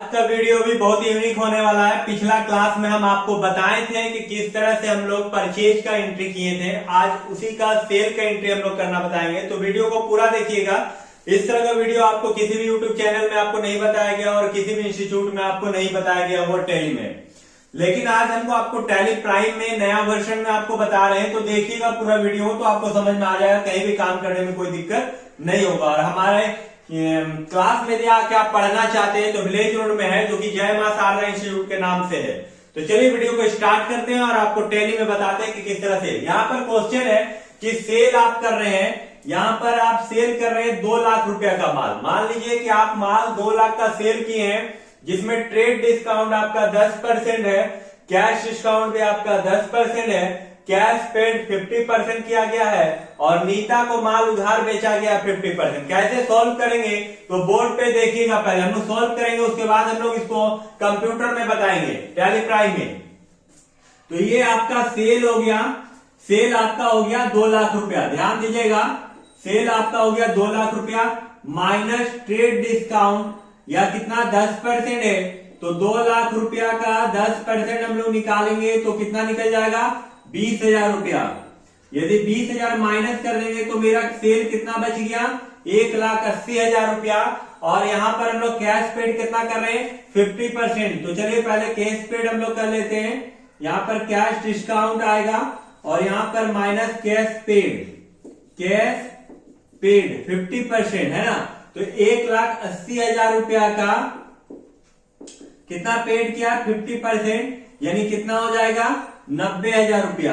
आज का वीडियो भी बहुत यूनिक होने वाला है। पिछला क्लास में हम आपको बताए थे कि किस तरह से हम लोग परचेज का एंट्री किए थे। आज उसी का सेल का एंट्री हम लोग करना बताएंगे, तो वीडियो को पूरा देखिएगा। इस तरह का वीडियो आपको किसी भी यूट्यूब चैनल में आपको नहीं बताया गया और किसी भी इंस्टीट्यूट में आपको नहीं बताया गया वो टैली में। लेकिन आज हमको आपको टैली प्राइम में नया वर्जन में आपको बता रहे हैं, तो देखिएगा पूरा वीडियो तो आपको समझ में आ जाएगा, कहीं भी काम करने में कोई दिक्कत नहीं होगा। और हमारे क्लास में आके आप पढ़ना चाहते हैं तो विलेज रोड में है, जो कि जय मां शारदा इंस्टीट्यूट के नाम से है। तो चलिए वीडियो को स्टार्ट करते हैं और आपको टैली में बताते हैं कि किस तरह से। यहाँ पर क्वेश्चन है कि सेल आप कर रहे हैं, यहाँ पर आप सेल कर रहे हैं 2 लाख रुपया का माल। मान लीजिए कि आप माल 2 लाख का सेल किए हैं, जिसमें ट्रेड डिस्काउंट आपका 10% है, कैश डिस्काउंट भी आपका 10% है, कैश पेड 50% किया गया है और नीता को माल उधार बेचा गया 50%। कैसे सॉल्व करेंगे तो बोर्ड पे देखिएगा, पहले हम लोग सॉल्व करेंगे, उसके बाद हम लोग इसको कंप्यूटर में बताएंगे टैली प्राइम में। तो ये आपका सेल हो गया, सेल आपका हो गया 2 लाख रुपया। ध्यान दीजिएगा, सेल आपका हो गया 2 लाख रुपया माइनस ट्रेड डिस्काउंट या कितना 10% है, तो 2 लाख रुपया का 10% हम लोग निकालेंगे तो कितना निकल जाएगा 20,000 रुपया। यदि 20,000 माइनस कर देंगे तो मेरा सेल कितना बच गया 1,80,000 रुपया। और यहाँ पर हम लोग कैश पेड कितना कर रहे हैं 50%। तो चलिए पहले कैश पेड हम लोग कर लेते हैं। यहाँ पर कैश डिस्काउंट आएगा और यहाँ पर minus cash paid, cash paid 50% है ना। तो 1,80,000 रुपया का कितना पेड किया 50%, यानी कितना हो जाएगा 90,000 रुपया।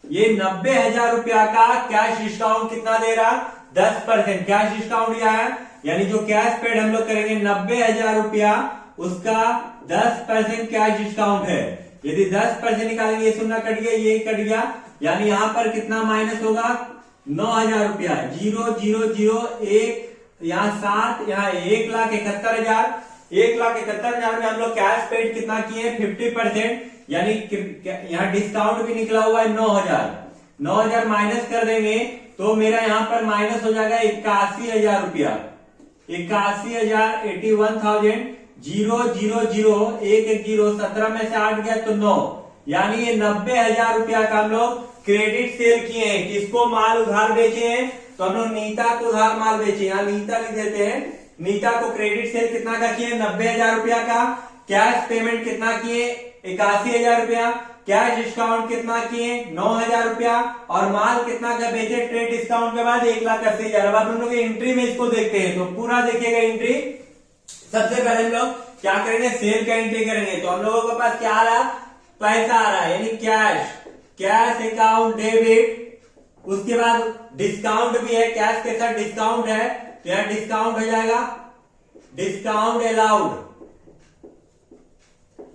ये 90,000 रुपया का कैश डिस्काउंट कितना दे रहा 10% कैश डिस्काउंट दिया है, यानी जो कैश पेड हम लोग करेंगे 90,000 रुपया, उसका 10% कैश डिस्काउंट है। यदि 10% निकालेंगे, ये सुनना कट गया, ये कट गया, यानी यहां पर कितना माइनस होगा 9,000 रुपया। 0,001 यहाँ 7, यहाँ 1,71,000। 1,71,000 में हम लोग कैश पेड कितना किए 50%, यानी यहाँ डिस्काउंट भी निकला हुआ है 9,000। 9,000 माइनस कर देंगे तो मेरा यहाँ पर माइनस हो जाएगा 81,000 रुपया। 81,000 81,000 0,001 0 17 में से 8 गया तो 9, यानी ये 90,000 रुपया का हम लोग क्रेडिट सेल किए हैं। किसको माल उधार बेचे हैं तो हम लोग नीता को उधार माल बेचे, यहाँ नीता लिख देते हैं। नीता को क्रेडिट सेल कितना का किए 90,000 रुपया का। कैश पेमेंट कितना किए 81,000 रुपया। कैश डिस्काउंट कितना किए 9,000 रुपया और माल कितना का बेचे ट्रेड डिस्काउंट के बाद 1,80,000। अब हम लोग एंट्री में इसको देखते हैं, तो पूरा देखिएगा एंट्री। सबसे पहले हम लोग क्या करेंगे सेल का एंट्री करेंगे। तो हम लोगों के पास क्या आ रहा पैसा आ रहा है, यानी कैश, कैश अकाउंट डेबिट। उसके बाद डिस्काउंट भी है, कैश के साथ डिस्काउंट है, तो यहाँ डिस्काउंट हो जाएगा discount allowed,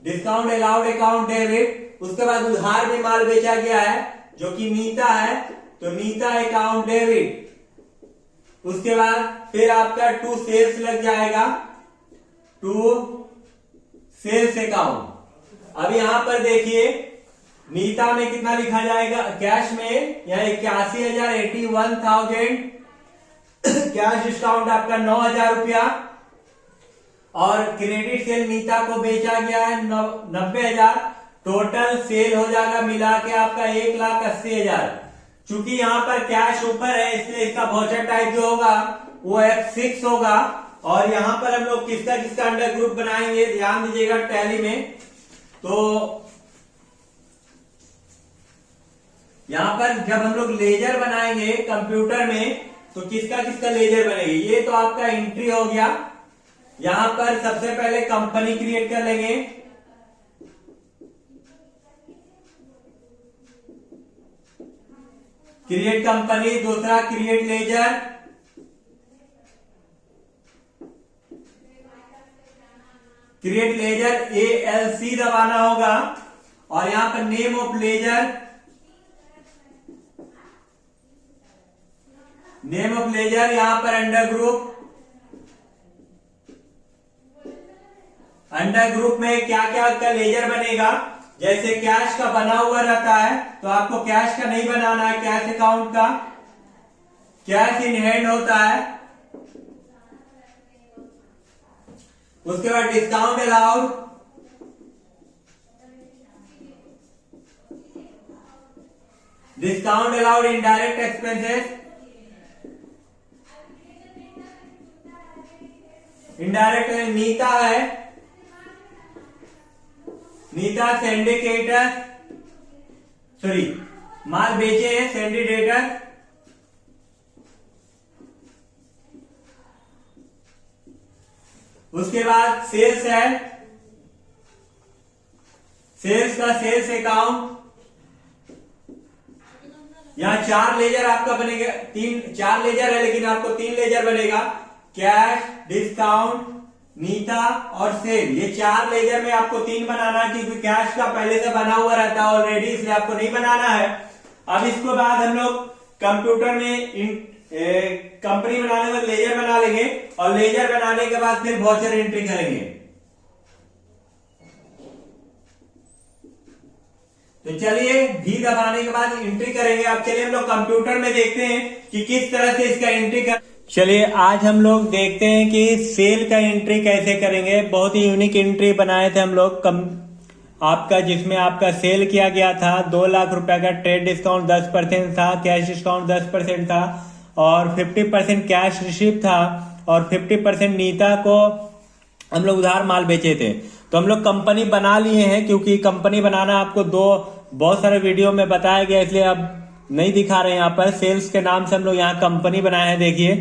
discount allowed account debit. उसके बाद उधार में माल बेचा गया है जो कि नीता है, तो नीता अकाउंट डेबिट। उसके बाद फिर आपका टू सेल्स लग जाएगा, टू सेल्स अकाउंट। अब यहां पर देखिए नीता में कितना लिखा जाएगा कैश में, यहाँ 81,000 81,000 कैश डिस्काउंट आपका 9,000 रुपया और क्रेडिट सेल नीता को बेचा गया है 90,000। टोटल सेल हो जाएगा मिला के आपका 1,80,000। चूंकि यहाँ पर कैश ऊपर है इसलिए इसका वाउचर टाइप जो होगा वो F6 होगा। और यहाँ पर हम लोग किसका किसका अंडर ग्रुप बनाएंगे, ध्यान दीजिएगा टैली में। तो यहाँ पर जब हम लोग लेजर बनाएंगे कंप्यूटर में तो किसका किसका लेजर बनेगी। ये तो आपका एंट्री हो गया। यहां पर सबसे पहले कंपनी क्रिएट कर लेंगे, क्रिएट कंपनी। दूसरा create ledger, create ledger ALC दबाना होगा। और यहां पर name of ledger, name of ledger, यहां पर अंडर ग्रुप। अंडर ग्रुप में क्या क्या का लेजर बनेगा, जैसे कैश का बना हुआ रहता है तो आपको कैश का नहीं बनाना है, कैश अकाउंट का। कैश इन हैंड होता है उसके बाद discount allowed, discount allowed indirect expenses, indirect नीता है, नीता सिंडिकेटर, सॉरी माल बेचे हैं सिंडिकेटर, उसके बाद सेल्स है, सेल्स का सेल्स अकाउंट, यहां 4 लेजर आपका बनेगा, 4 लेजर है लेकिन आपको 3 लेजर बनेगा, कैश, डिस्काउंट, नीता और सेल। ये 4 लेजर में आपको 3 बनाना है क्योंकि कैश का पहले से बना हुआ रहता है ऑलरेडी, इसलिए आपको नहीं बनाना है। अब इसके बाद हम लोग कंप्यूटर में कंपनी बनाने में लेजर बना लेंगे और लेजर बनाने के बाद फिर वाउचर एंट्री करेंगे। तो चलिए भी दबाने के बाद एंट्री करेंगे। अब चलिए हम लोग कंप्यूटर में देखते हैं कि किस तरह से इसका एंट्री कर। चलिए आज हम लोग देखते हैं कि सेल का एंट्री कैसे करेंगे। बहुत ही यूनिक एंट्री बनाए थे हम लोग आपका, जिसमें आपका सेल किया गया था 2 लाख रुपए का, ट्रेड डिस्काउंट 10% था, कैश डिस्काउंट 10% था और 50% कैश रिसीव था और 50% नीता को हम लोग उधार माल बेचे थे। तो हम लोग कंपनी बना लिए हैं क्योंकि कंपनी बनाना आपको बहुत सारे वीडियो में बताया गया, इसलिए अब नहीं दिखा रहे हैं। यहाँ पर सेल्स के नाम से हम लोग यहाँ कंपनी बनाए हैं। देखिए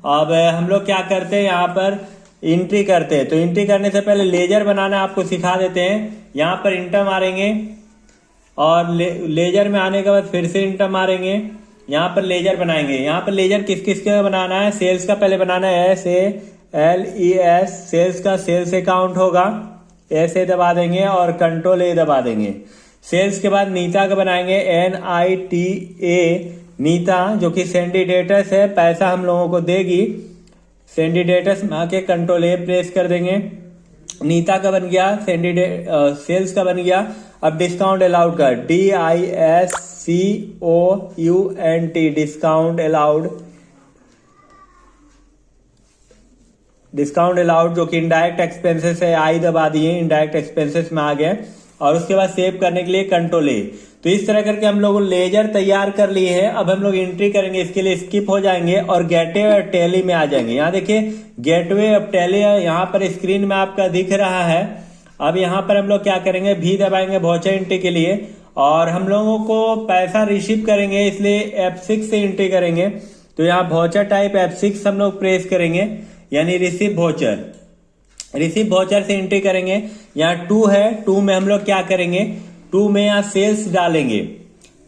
अब हम लोग क्या करते हैं, यहाँ पर एंट्री करते हैं। तो एंट्री करने से पहले लेजर बनाना आपको सिखा देते हैं। यहाँ पर इंटर मारेंगे और लेजर में आने के बाद फिर से इंटर मारेंगे, यहाँ पर लेजर बनाएंगे। यहाँ पर लेजर किस किस का बनाना है, सेल्स का पहले बनाना है, SALES, सेल्स का सेल्स अकाउंट होगा, ऐसे दबा देंगे और कंट्रोल A दबा देंगे। सेल्स के बाद नीता का बनाएंगे, NITA, नीता जो कि सेंडिडेटस है, पैसा हम लोगों को देगी। सेंडिडेटस में आके कंट्रोल A प्रेस कर देंगे। नीता का बन गया, सेल्स का बन गया। अब डिस्काउंट अलाउड का DISCOUNT, discount allowed, discount allowed जो कि इनडायरेक्ट एक्सपेंसेस है, आई दबा दिए, इनडायरेक्ट एक्सपेंसेस में आ गए। और उसके बाद सेव करने के लिए कंट्रोल A। तो इस तरह करके हम लोग लेजर तैयार कर लिए हैं। अब हम लोग एंट्री करेंगे, इसके लिए स्किप हो जाएंगे और गेटवे और टैली में आ जाएंगे। यहाँ देखिए गेटवे और टैली यहाँ पर स्क्रीन में आपका दिख रहा है। अब यहाँ पर हम लोग क्या करेंगे, भी दबाएंगे वाउचर एंट्री के लिए और हम लोगों को पैसा रिसीव करेंगे, इसलिए F6 से एंट्री करेंगे। तो यहाँ वाउचर टाइप F6 हम लोग प्रेस करेंगे, यानी रिसीव वाउचर, रिसीव वाउचर से एंट्री करेंगे। यहाँ 2 है, 2 में हम लोग क्या करेंगे, 2 में यहाँ सेल्स डालेंगे।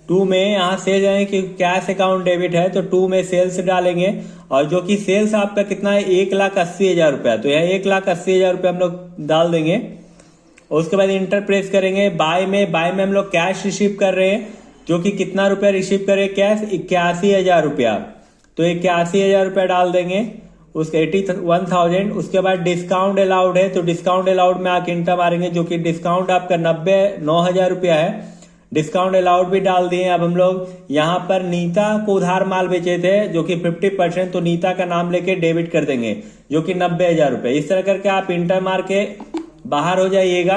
2 में यहाँ सेल्स यानी कि कैश अकाउंट डेबिट है तो 2 में सेल्स डालेंगे और जो कि सेल्स आपका कितना है, 1,80,000 रुपया। तो यहाँ 1,80,000 रुपया हम लोग डाल देंगे। उसके बाद इंटर प्रेस करेंगे। बाय में हम लोग कैश रिसीव कर रहे हैं, जो कि कितना रुपया रिसीव कर रहे हैं, कैश 81,000 रुपया। तो 81,000 रुपया डाल देंगे, उसके 81,000। उसके बाद डिस्काउंट अलाउड है तो डिस्काउंट अलाउड में आके इंटर मारेंगे, जो कि डिस्काउंट आपका 9,000 रुपया है। डिस्काउंट अलाउड भी डाल दिए। अब हम लोग यहाँ पर नीता को उधार माल बेचे थे जो कि 50%, तो नीता का नाम लेके डेबिट कर देंगे जो कि 90,000 रुपए। इस तरह करके आप इंटर मार के बाहर हो जाइएगा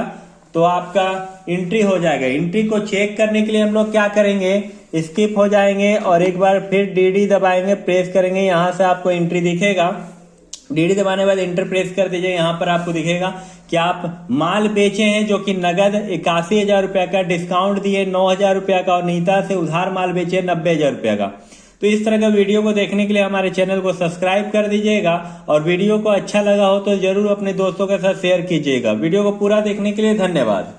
तो आपका एंट्री हो जाएगा। एंट्री को चेक करने के लिए हम लोग क्या करेंगे, स्किप हो जाएंगे और एक बार फिर DD दबाएंगे, प्रेस करेंगे। यहाँ से आपको एंट्री दिखेगा। DD दबाने के बाद इंटर प्रेस कर दीजिए। यहाँ पर आपको दिखेगा कि आप माल बेचे हैं जो कि नगद 81,000 रुपया का, डिस्काउंट दिए 9,000 रुपया का और नीता से उधार माल बेचे 90,000 रुपया का। तो इस तरह का वीडियो को देखने के लिए हमारे चैनल को सब्सक्राइब कर दीजिएगा और वीडियो को अच्छा लगा हो तो जरूर अपने दोस्तों के साथ शेयर कीजिएगा। वीडियो को पूरा देखने के लिए धन्यवाद।